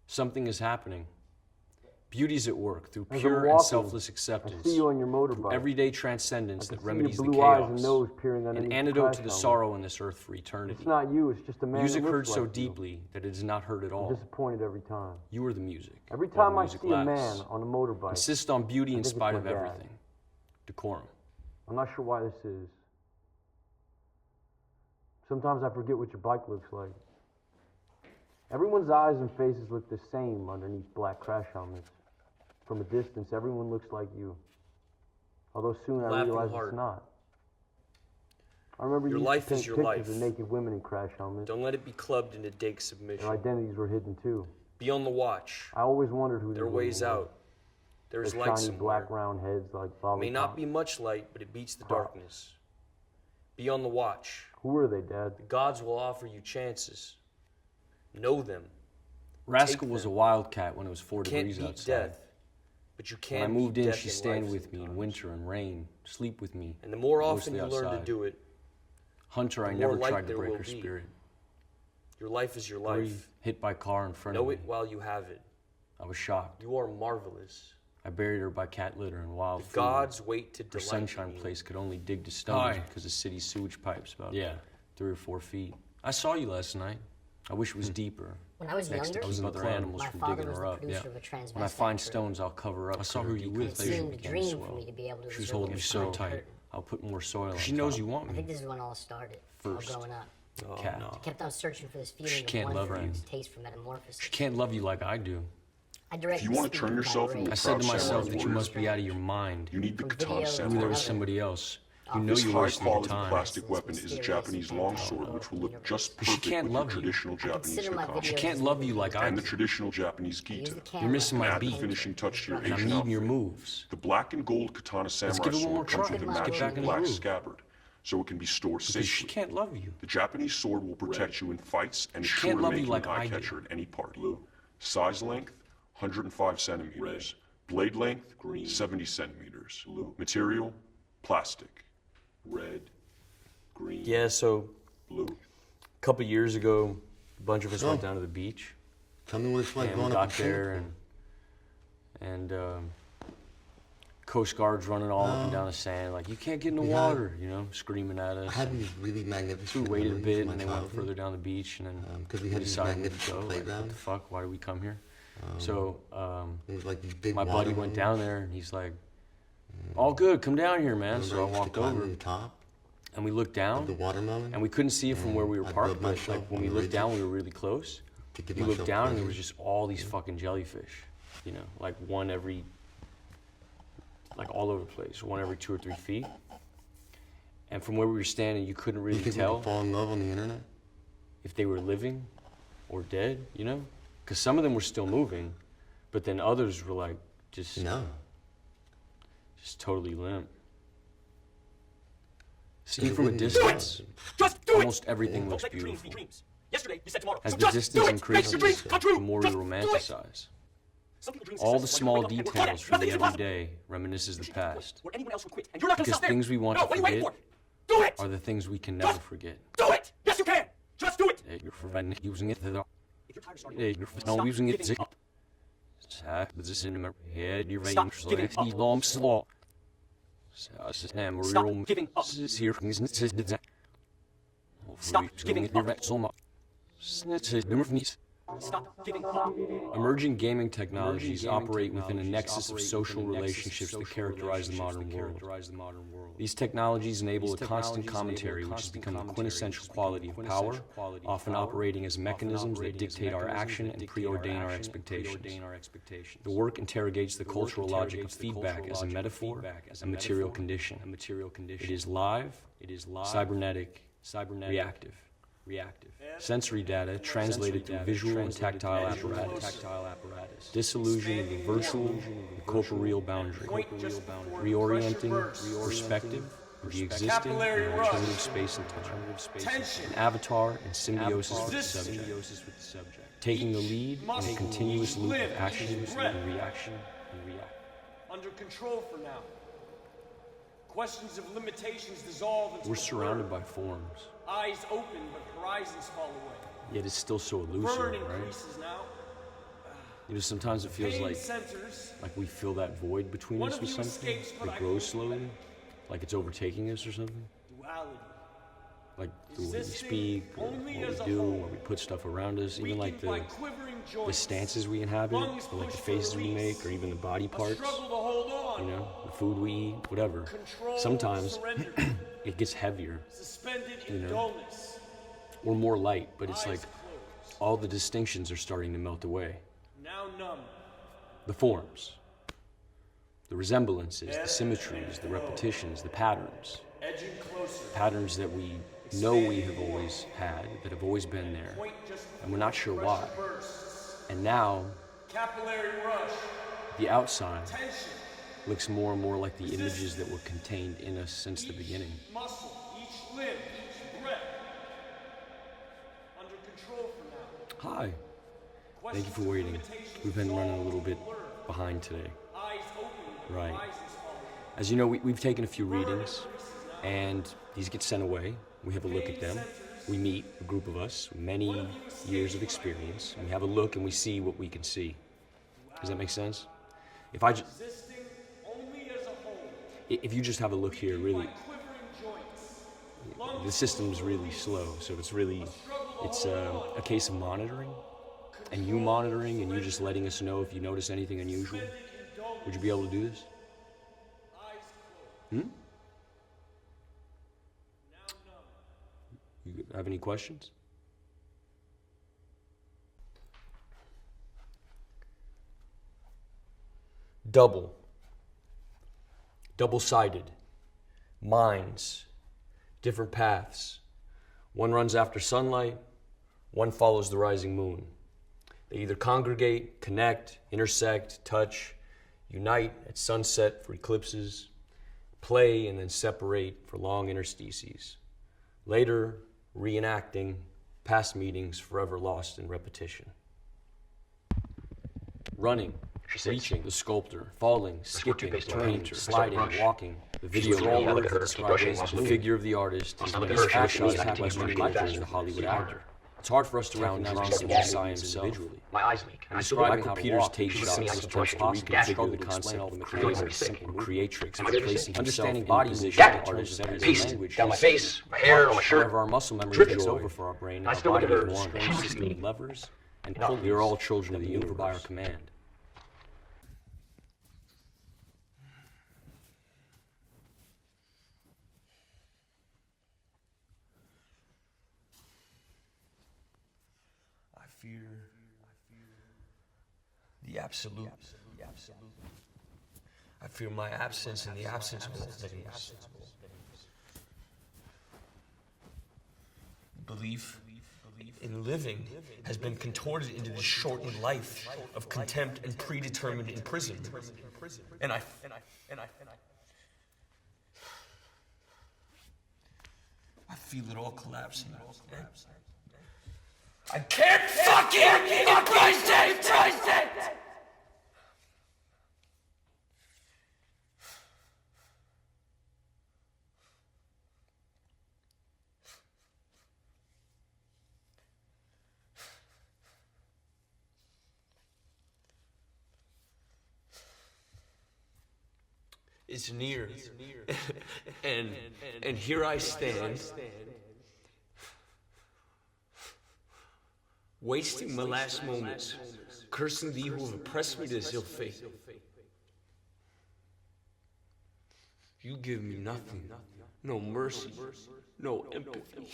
Something is happening. Beauty's at work through As I'm pure and walking, selfless I acceptance, see you on your through motorbike. everyday transcendence that see remedies your the blue eyes and chaos, nose peering underneath an the antidote crash to the helmet. sorrow in this earth for eternity. It's not you, it's just a man Music that heard looks so like you. deeply that it is not heard at I'm all. disappointed every time. You are the music. Every while the time I music see a lasts. man on a motorbike, Insist on beauty I in think it's spite my of dad. everything. Decorum. I'm not sure why this is. Sometimes I forget what your bike looks like. Everyone's eyes and faces look the same underneath black crash helmets. From a distance, everyone looks like you. Although soon I Laughing realize heart. it's not. I remember Your you used life to is paint your pictures life. of naked women in crash helmets. Don't let it be clubbed into Dake's Their submission. identities were hidden too. Be on the watch. I always wondered who There are these women ways were. out. There's Their light shiny somewhere. black round heads like It lollipops. may not be much light, but it beats the Props. darkness. Be on the watch. Who were they, Dad? The gods will offer you chances. Know them. Rascal Take was a them. wildcat when it was 4 You can't degrees beat outside. death, but you When I can moved beat in, death she in stayed life with me in sometimes. winter and rain, sleep with me. And the more often mostly you learn to outside. do it, Hunter, I the never more light tried to there break will her be. spirit. your life is your Breathe, life. hit by car in front Know of it me. while you have it. I was shocked. You are marvelous. I buried her by cat litter and wild The food. gods wait to Her delight sunshine in you. place could only dig to stones Hi. because of city sewage pipes about Yeah. 3 or 4 feet. I saw you last night. I wish it was deeper. When I was Next younger, to keep other animals my from father digging was her the up. producer of a transvestite When I find crew. stones, I'll cover up. I saw till who her you with. It decomposition seemed a began to dream for swell. me to be able to She was observe holding it me behind so the tight. curtain. I'll put more soil on She top. knows you want I think me. this is when it all started. First. All growing up. Cat. I kept on searching for this feeling She of can't wonder love and you. this taste for metamorphosis. She can't love you like I do. I directed If you wanna this turn feeling yourself by into I a race. said to Proud myself samurai that you warrior. must be out of your mind. You need the From katana videos, Maybe there samurai. was somebody else. You know This you're wasting your high-quality time. plastic weapon is a Japanese longsword which will look just But she perfect can't with your love you. traditional Japanese consider my katana She videos can't love you like I and the do. traditional Japanese I used gita. the camera You're missing my to Add the beat. paint finishing it. touch to your And I'm Asian needing your outfit. moves. The black and gold katana samurai give it one more sword comes try. with a Let's get matching back in the black groove. scabbard, so it can be stored Because she safely. can't love you. The Japanese sword will protect you in fights and is She sure can't to love make you you like an I do. eye-catcher at any party. Size length, 105 centimeters. Blade length, 70 centimeters. Material, plastic. Red, green, Yeah, so blue. a couple years ago, a bunch of us Went went down to the beach. Tell me what it's like And we growing up got in there and Coast Guard's running all up and down the sand, like, you can't get in the We had- water, you know, screaming at us. I had these really So magnificent we waited a memories bit of my and they went childhood. further down the beach and then 'cause we we had these decided to magnificent go. Like, what the playgrounds. fuck? Why did we come here? So There was like these big my buddy water went runs. down there and he's like, all good, come down here, man. Remember So I used to walked climb over to the top and we looked down of the watermelon and we couldn't see it from where we were I'd parked, rub but myself like when on we the looked down, we ridges were really close. to give You looked myself down and there pleasure. was just all these fucking jellyfish, you know, like one every, like all over the place, one every 2 or 3 feet. And from where we were standing, you couldn't You really think we tell could fall in love on the internet? if they were living or dead, you know? Because some of them were still moving, but then others were like just totally limp. Seen from a distance, almost everything looks beautiful. As the distance increases, the more we romanticize. All the small details from the everyday reminisces the past. Because things we want to forget are the things we can never forget. Do it! Yes, you can! Just do it! You're preventing using it. You're using it. This is in my head. You're Stop giving up. long slow. Stop giving up. Stop giving up. Stop giving up. Emerging gaming technologies operate within a nexus of social relationships that characterize the modern world. These technologies enable a constant commentary which has become the quintessential quality of power, often operating as mechanisms that dictate our action and preordain our expectations. The work interrogates the cultural logic of feedback as a metaphor, a material condition. It is live, cybernetic, reactive. Sensory data translated through visual and tactile apparatus. Disillusion of the virtual and corporeal boundary. Reorienting perspective of the existing and alternative space and time. An avatar in symbiosis with the subject. Taking the lead in a continuous loop of action and reaction. Under control for now. Questions of limitations dissolve into We're surrounded by forms, eyes open, but horizons fall away. yet it's still so Burn elusive, right? increases now. You know, sometimes it feels pain like centers. we fill that void between One us of with you something escapes, but that I grows can't slowly, like it's overtaking us or something. Duality. Like the way we Existing speak, or only what as we a do, whole. or we put stuff around us, even like Weakened by quivering the joints. stances we inhabit, Lungs or like the push for faces we release. make, or even the body A parts, struggle to hold on. you know, the food we eat, whatever. Control Sometimes surrendered. it gets heavier Suspended you in know. dullness. or more light, but it's Eyes like closed. all the distinctions are starting to melt away. Now numb. The forms, the resemblances, the symmetries, the repetitions, the patterns. Edging closer. Patterns that we know we have always had, that have always been there, Point just and we're not sure why. pressure bursts. And now, Capillary rush. the outside Tension. looks more and more like the images that were contained in us since the beginning. Each muscle, each limb, each breath. Under control for now. Hi, thank you for waiting. We've been running a little bit behind today. Eyes open. Right. Horizons falling. As you know, we've taken a few readings, and these get sent away. We have a look at them. We meet a group of us, many years of experience, and we have a look and we see what we can see. Does that make sense? If Existing only as a whole. if you just have a look here, really, By quivering joints. the system's really slow, so it's a case of monitoring, and you monitoring, and you just letting us know if you notice anything unusual. Would you be able to do this? Eyes closed. You have any questions? Double-sided, minds, different paths. One runs after sunlight, one follows the rising moon. They either congregate, connect, intersect, touch, unite at sunset for eclipses, play and then separate for long interstices. Later, reenacting past meetings forever lost in repetition. Running, reaching, the sculptor, falling, skipping, the painter, sliding, walking. The video all words that describe the figure of the artist is actually shot by many actors as the Hollywood actor. It's hard for us to recognize the science individually. My eyes leak. And describing how Peter's take shots attempts to reconfigure the concept of creatrix, replacing understanding body position of artists' everyday language. Down my face, my hair, on my shirt. However, our muscle memory Terrific takes story. over for our brain, and I our still look body at her. is one She looks system at of me. levers, and we are all children of the universe by our command. I fear the absolute. I fear my absence and the absence of all things. Belief in living has been contorted into this shortened life of contempt and predetermined imprisonment. And I feel it all collapsing. I can't fucking embrace it! It's near. And here I stand, wasting my last moments, cursing thee who have oppressed me to this ill fate. You give me nothing, no mercy, no empathy,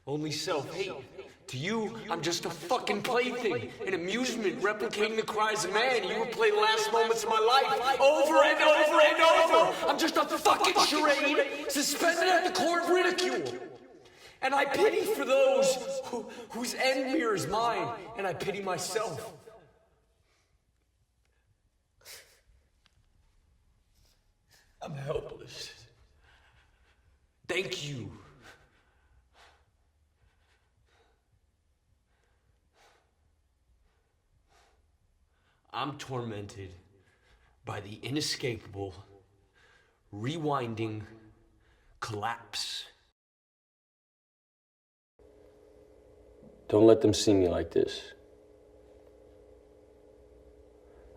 only self-hate. To you, I'm just a fucking plaything, an amusement replicating the cries of man. You replay the last moments of my life over and over and over. I'm just a fucking charade, suspended at the core of ridicule. And I pity for those whose end mirrors mine, and I pity myself. I'm helpless. Thank you. I'm tormented by the inescapable, rewinding collapse. Don't let them see me like this.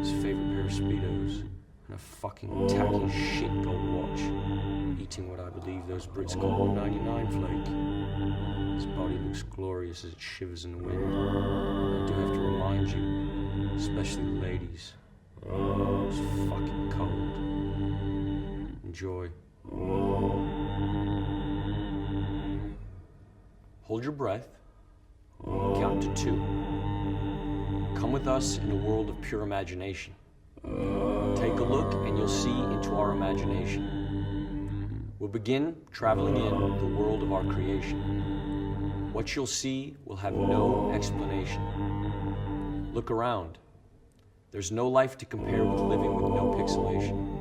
his favorite pair of Speedos, and a fucking tacky shit gold watch, eating what I believe those Brits call a 99 flake. His body looks glorious as it shivers in the wind. I do have to remind you, especially the ladies, it's fucking cold. Enjoy. Hold your breath. Count to 2. Come with us in a world of pure imagination. Take a look and you'll see into our imagination. We'll begin traveling in the world of our creation. What you'll see will have no explanation. Look around. There's no life to compare with living with no pixelation.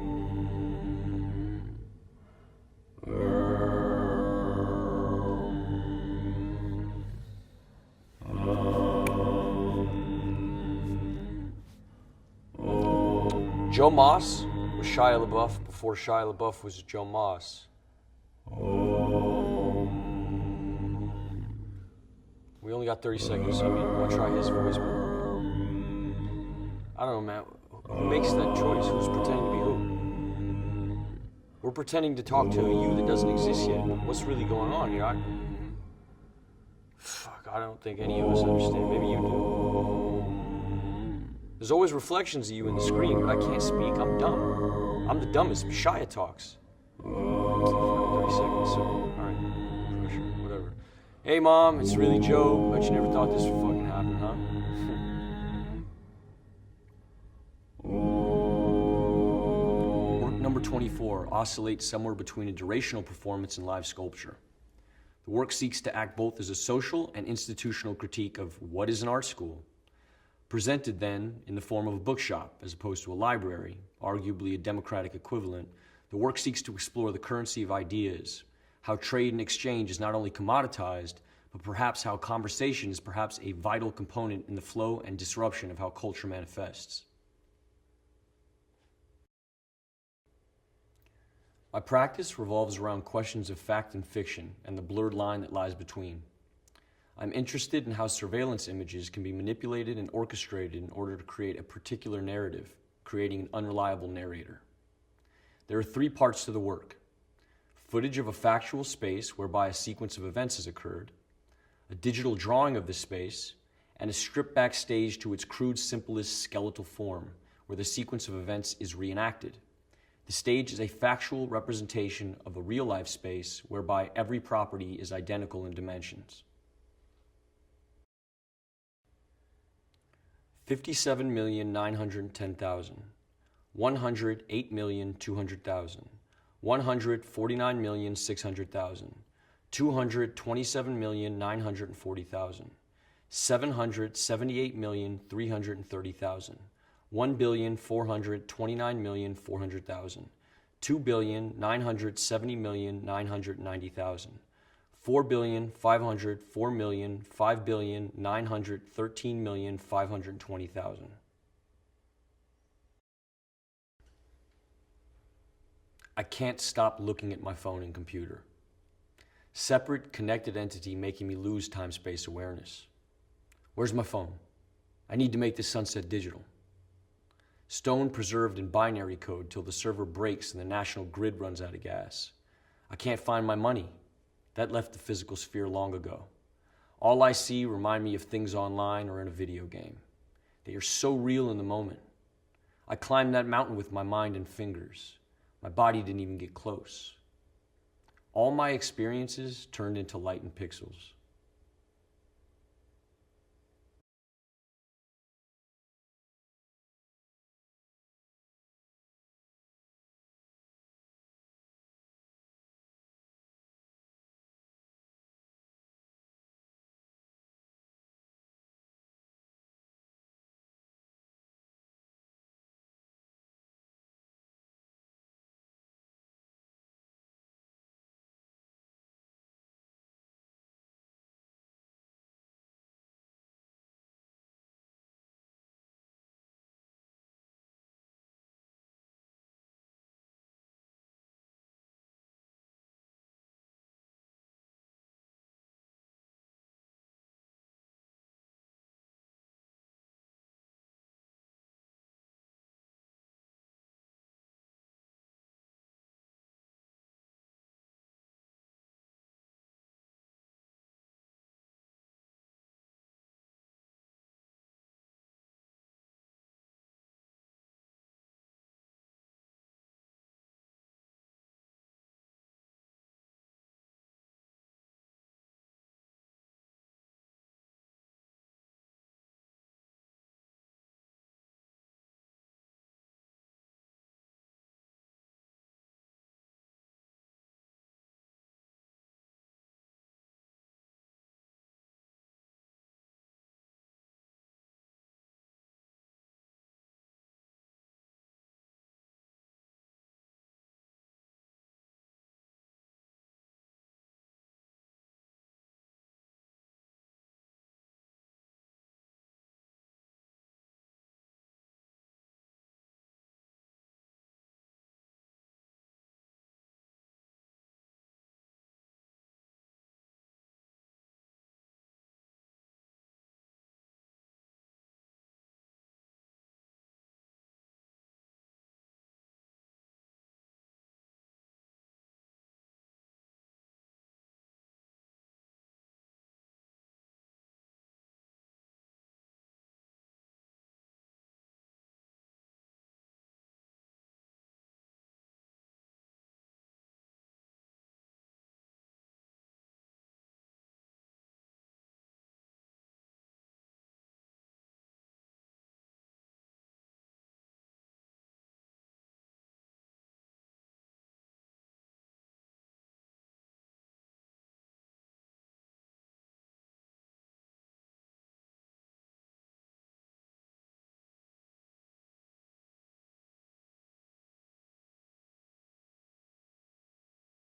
Joe Moss was Shia LaBeouf before Shia LaBeouf was Joe Moss. We only got 30 seconds, so I want to try his voice. But I don't know, man. Who makes that choice? Who's pretending to be who? We're pretending to talk to a you that doesn't exist yet. What's really going on here? Fuck, I don't think any of us understand. Maybe you do. There's always reflections of you in the screen, but I can't speak. I'm dumb. I'm the dumbest. Shia talks. 30 seconds, so, alright. Pressure, whatever. Hey, Mom, it's really Joe. Bet you never thought this would fucking happen, huh? Work number 24 oscillates somewhere between a durational performance and live sculpture. The work seeks to act both as a social and institutional critique of what is an art school, presented then in the form of a bookshop as opposed to a library, arguably a democratic equivalent. The work seeks to explore the currency of ideas, how trade and exchange is not only commoditized, but perhaps how conversation is perhaps a vital component in the flow and disruption of how culture manifests. My practice revolves around questions of fact and fiction and the blurred line that lies between. I'm interested in how surveillance images can be manipulated and orchestrated in order to create a particular narrative, creating an unreliable narrator. There are 3 parts to the work: footage of a factual space whereby a sequence of events has occurred, a digital drawing of the space, and a strip back stage to its crude, simplest skeletal form, where the sequence of events is reenacted. The stage is a factual representation of a real-life space whereby every property is identical in dimensions. 57,910,000, 108,200,000, 149,600,000, 227,940,000, 778,330,000, 1,429,400,000, 2,970,990,000, 4,504,000,000, 5,913,520,000. I can't stop looking at my phone and computer. Separate, connected entity making me lose time-space awareness. Where's my phone? I need to make this sunset digital. Stone preserved in binary code till the server breaks and the national grid runs out of gas. I can't find my money. That left the physical sphere long ago. All I see remind me of things online or in a video game. They are so real in the moment. I climbed that mountain with my mind and fingers. My body didn't even get close. All my experiences turned into light and pixels.